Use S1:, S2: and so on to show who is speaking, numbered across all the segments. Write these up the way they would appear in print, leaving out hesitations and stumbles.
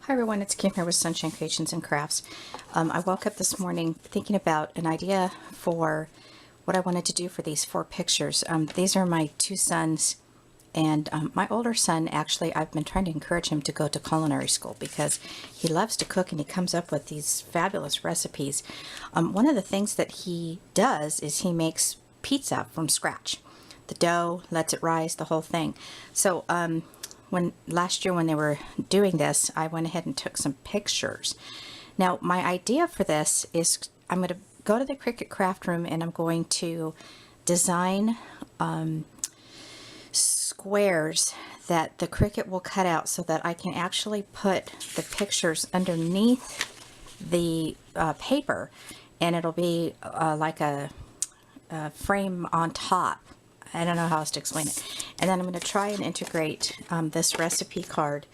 S1: Hi everyone, it's Kim here with Sunshine Creations and Crafts. I woke up this morning thinking about an idea for what I wanted to do for these 4 pictures. These are my 2 sons, and my older son, actually, I've been trying to encourage him to go to culinary school because he loves to cook and he comes up with these fabulous recipes. One of the things that he does is he makes pizza from scratch. The dough, lets it rise, the whole thing. So last year when they were doing this, I went ahead and took some pictures. Now my idea for this is I'm going to go to the Cricut craft room and I'm going to design squares that the Cricut will cut out so that I can actually put the pictures underneath the paper, and it'll be like a frame on top. I don't know how else to explain it. And then I'm going to try and integrate this recipe card.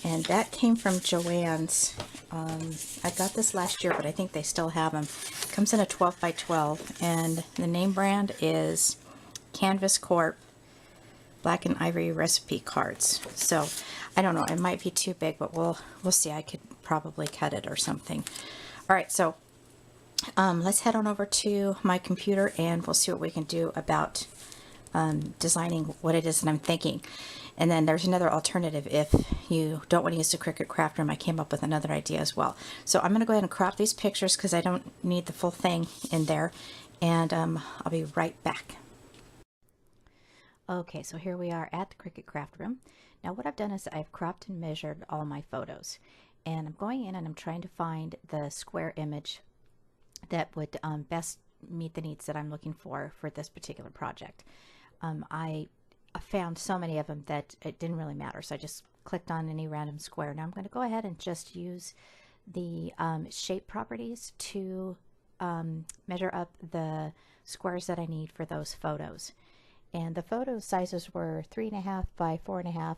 S1: And that came from Joann's. I got this last year, but I think they still have them. It comes in a 12 by 12. And the name brand is Canvas Corp Black and Ivory Recipe Cards. So, I don't know. It might be too big, but we'll see. I could probably cut it or something. Alright, so let's head on over to my computer and we'll see what we can do about designing what it is that I'm thinking. And then there's another alternative if you don't want to use the Cricut craft room. I came up with another idea as well. So I'm going to go ahead and crop these pictures because I don't need the full thing in there, and I'll be right back. Okay, so here we are at the Cricut craft room. Now what I've done is I've cropped and measured all my photos, and I'm going in and I'm trying to find the square image that would best meet the needs that I'm looking for this particular project. I found so many of them that it didn't really matter, so I just clicked on any random square. Now I'm going to go ahead and just use the shape properties to measure up the squares that I need for those photos. And the photo sizes were 3.5 by 4.5.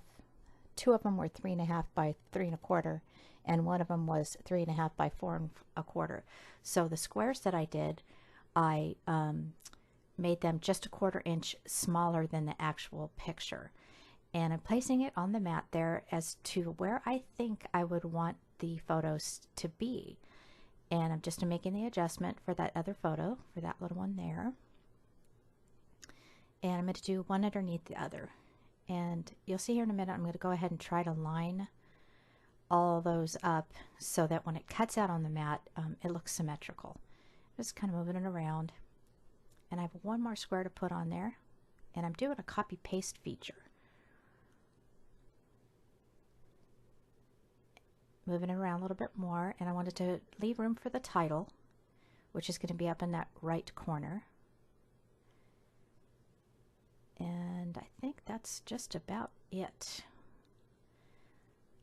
S1: 2 of them were 3.5 by 3.25, and 1 of them was 3.5 by 4.25. So the squares that I did, I made them just 1/4 inch smaller than the actual picture, and I'm placing it on the mat there as to where I think I would want the photos to be. And I'm just making the adjustment for that other photo, for that little one there, and I'm going to do one underneath the other. And you'll see here in a minute I'm going to go ahead and try to line all those up so that when it cuts out on the mat, it looks symmetrical. Just kind of moving it around. And I have one more square to put on there, and I'm doing a copy paste feature. Moving it around a little bit more, and I wanted to leave room for the title, which is going to be up in that right corner. And I think that's just about it.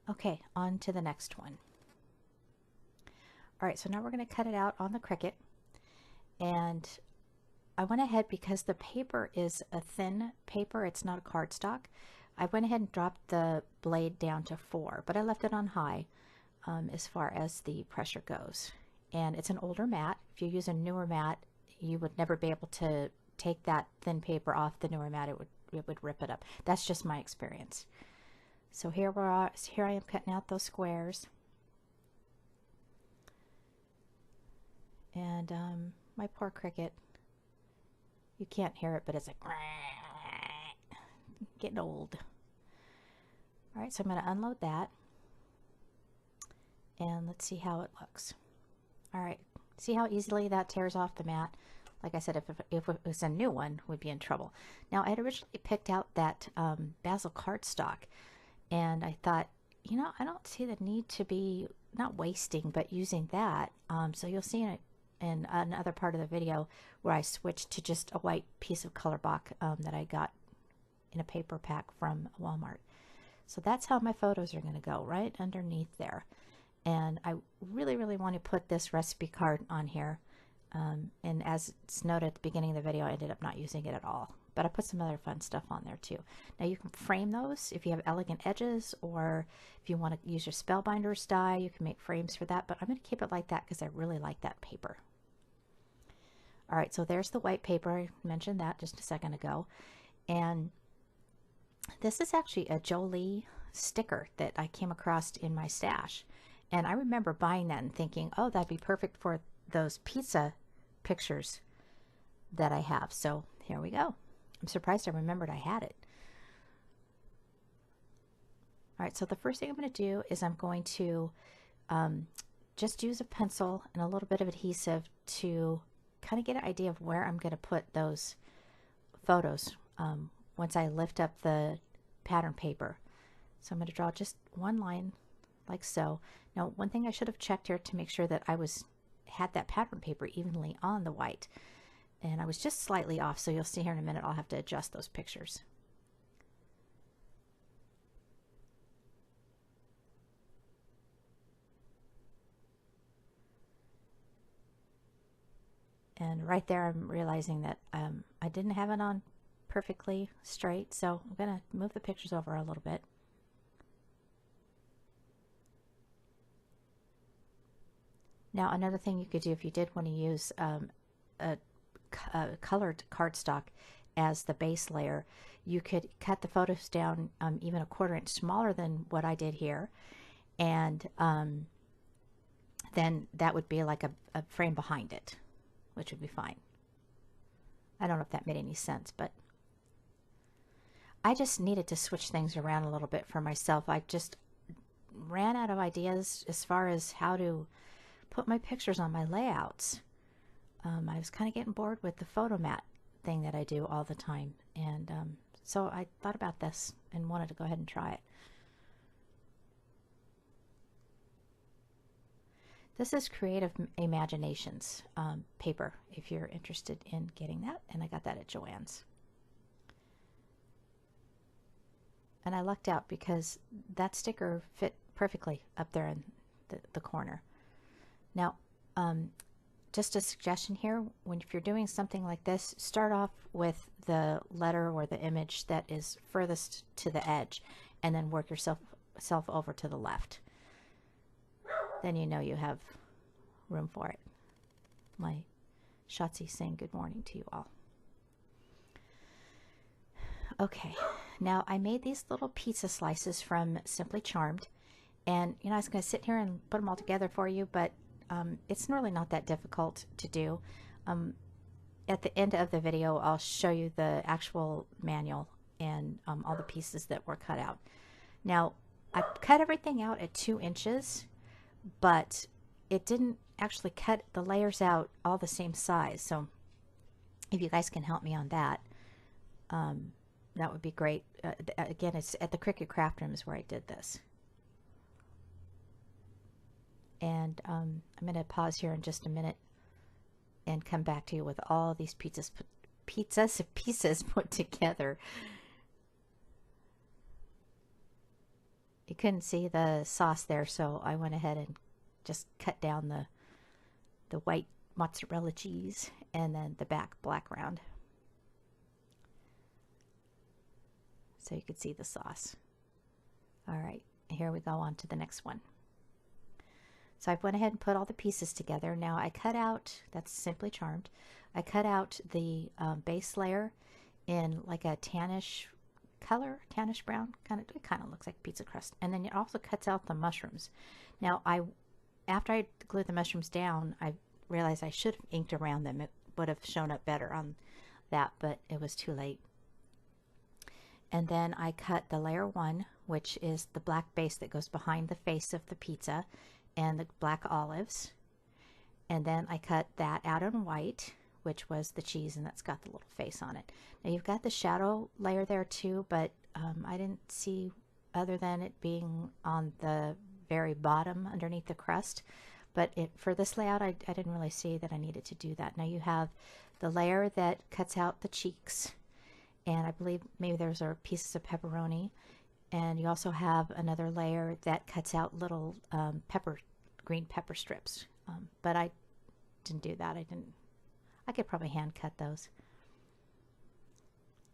S1: Okay, on to the next one. Alright, so now we're going to cut it out on the Cricut, and I went ahead, because the paper is a thin paper, it's not a cardstock, I went ahead and dropped the blade down to 4, but I left it on high as far as the pressure goes. And it's an older mat. If you use a newer mat, you would never be able to take that thin paper off the newer mat. It would rip it up. That's just my experience. So here I am cutting out those squares. And my poor Cricut, you can't hear it, but it's like getting old. Alright, so I'm going to unload that. And let's see how it looks. Alright, see how easily that tears off the mat? Like I said, if it was a new one, we'd be in trouble. Now, I had originally picked out that basil cardstock, and I thought, you know, I don't see the need to be, not wasting, but using that. So you'll see in another part of the video where I switched to just a white piece of color block that I got in a paper pack from Walmart. So that's how my photos are going to go, right underneath there. And I really, really want to put this recipe card on here. And as it's noted at the beginning of the video, I ended up not using it at all. But I put some other fun stuff on there too. Now you can frame those if you have elegant edges, or if you want to use your Spellbinders die, you can make frames for that. But I'm going to keep it like that because I really like that paper. Alright, so there's the white paper. I mentioned that just a second ago. And this is actually a Jolie sticker that I came across in my stash. And I remember buying that and thinking, oh, that'd be perfect for those pizza pictures that I have. So here we go. I'm surprised I remembered I had it. All right, so the first thing I'm going to do is I'm going to just use a pencil and a little bit of adhesive to kind of get an idea of where I'm going to put those photos once I lift up the pattern paper. So I'm going to draw just one line like so. Now, one thing I should have checked here to make sure that I had that pattern paper evenly on the white. And I was just slightly off, so you'll see here in a minute I'll have to adjust those pictures. And right there I'm realizing that I didn't have it on perfectly straight, so I'm going to move the pictures over a little bit. Now, another thing you could do if you did want to use a colored cardstock as the base layer, you could cut the photos down even a 1/4 inch smaller than what I did here, and then that would be like a frame behind it, which would be fine. I don't know if that made any sense, but I just needed to switch things around a little bit for myself. I just ran out of ideas as far as how to put my pictures on my layouts. I was kind of getting bored with the photo mat thing that I do all the time, and so I thought about this and wanted to go ahead and try it. This is Creative Imaginations paper, if you're interested in getting that, and I got that at Joann's. And I lucked out because that sticker fit perfectly up there in the corner. Now, just a suggestion here, if you're doing something like this, start off with the letter or the image that is furthest to the edge, and then work yourself over to the left. Then you know you have room for it. My Shotzi saying good morning to you all. Okay, now I made these little pizza slices from Simply Charmed, and I was going to sit here and put them all together for you, but it's really not that difficult to do. At the end of the video, I'll show you the actual manual and all the pieces that were cut out. Now, I cut everything out at 2 inches, but it didn't actually cut the layers out all the same size. So if you guys can help me on that, that would be great. Again, it's at the Cricut Craft Room is where I did this. And I'm going to pause here in just a minute and come back to you with all these pieces put together. You couldn't see the sauce there, so I went ahead and just cut down the white mozzarella cheese and then the background, so you could see the sauce. All right, here we go on to the next one. So I went ahead and put all the pieces together. Now I cut out, that's Simply Charmed, I cut out the base layer in like a tannish color, tannish brown, it kind of looks like pizza crust. And then it also cuts out the mushrooms. Now after I glued the mushrooms down, I realized I should have inked around them. It would have shown up better on that, but it was too late. And then I cut the layer 1, which is the black base that goes behind the face of the pizza, and the black olives. And then I cut that out in white, which was the cheese, and that's got the little face on it. Now you've got the shadow layer there too, but I didn't see, other than it being on the very bottom underneath the crust. But for this layout, I didn't really see that I needed to do that. Now you have the layer that cuts out the cheeks, and I believe maybe those are pieces of pepperoni. And you also have another layer that cuts out little green pepper strips. But I didn't do that. I could probably hand cut those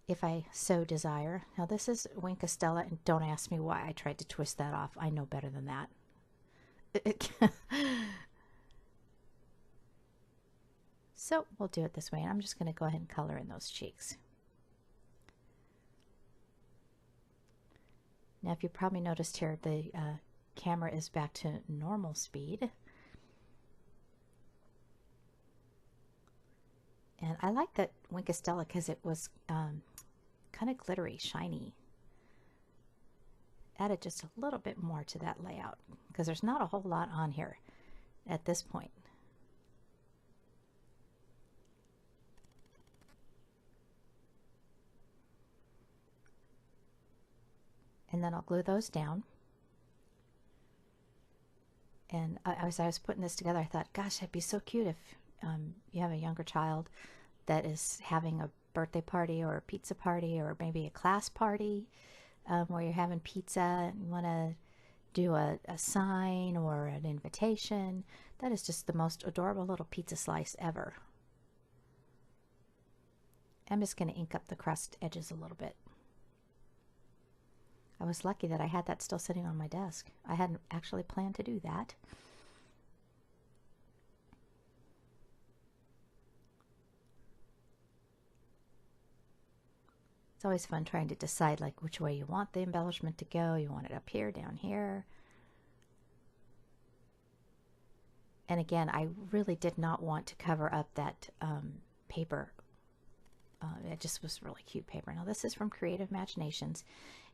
S1: if I so desire. Now this is Wink Estella, and don't ask me why I tried to twist that off. I know better than that. So we'll do it this way, and I'm just going to go ahead and color in those cheeks. Now, if you probably noticed here, the camera is back to normal speed. And I like that Winkostella because it was kind of glittery, shiny. Added just a little bit more to that layout because there's not a whole lot on here at this point. And then I'll glue those down. And as I was putting this together, I thought, gosh, that'd be so cute if you have a younger child that is having a birthday party or a pizza party or maybe a class party where you're having pizza and you want to do a sign or an invitation. That is just the most adorable little pizza slice ever. I'm just going to ink up the crust edges a little bit. I was lucky that I had that still sitting on my desk. I hadn't actually planned to do that. It's always fun trying to decide like which way you want the embellishment to go. You want it up here, down here. And again, I really did not want to cover up that paper. It just was really cute paper. Now this is from Creative Imaginations.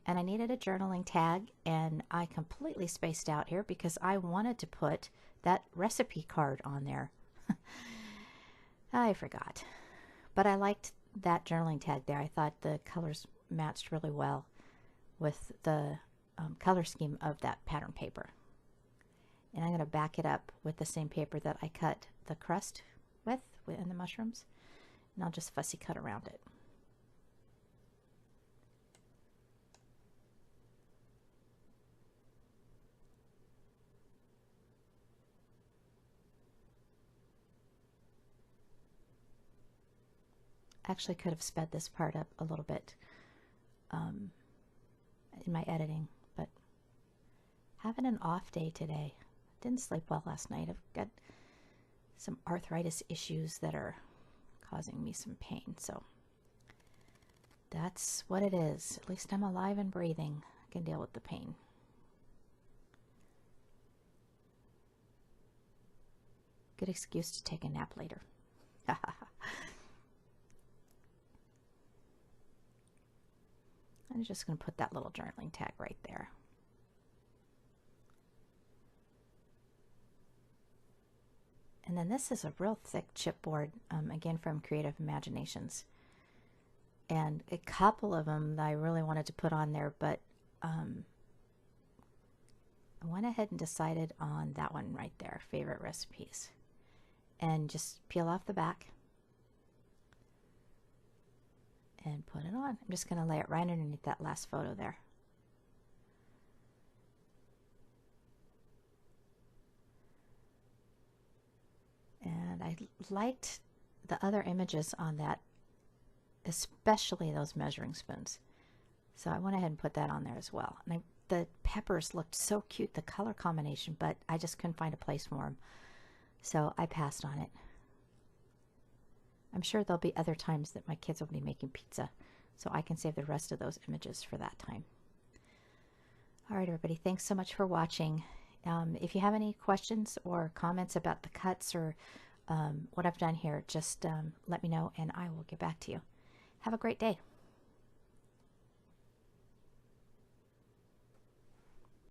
S1: And I needed a journaling tag, and I completely spaced out here because I wanted to put that recipe card on there. I forgot. But I liked that journaling tag there. I thought the colors matched really well with the color scheme of that pattern paper. And I'm going to back it up with the same paper that I cut the crust with and the mushrooms. And I'll just fussy cut around it. Actually could have sped this part up a little bit in my editing, but having an off day today. Didn't sleep well last night. I've got some arthritis issues that are causing me some pain, so that's what it is. At least I'm alive and breathing. I can deal with the pain. Good excuse to take a nap later. I'm just going to put that little journaling tag right there. And then this is a real thick chipboard, again from Creative Imaginations. And a couple of them that I really wanted to put on there, but I went ahead and decided on that one right there, favorite recipes. And just peel off the back and put it on. I'm just going to lay it right underneath that last photo there. And I liked the other images on that, especially those measuring spoons. So I went ahead and put that on there as well. And the peppers looked so cute, the color combination, but I just couldn't find a place for them. So I passed on it. I'm sure there'll be other times that my kids will be making pizza, so I can save the rest of those images for that time. All right, everybody, thanks so much for watching. If you have any questions or comments about the cuts or what I've done here, just let me know and I will get back to you. Have a great day.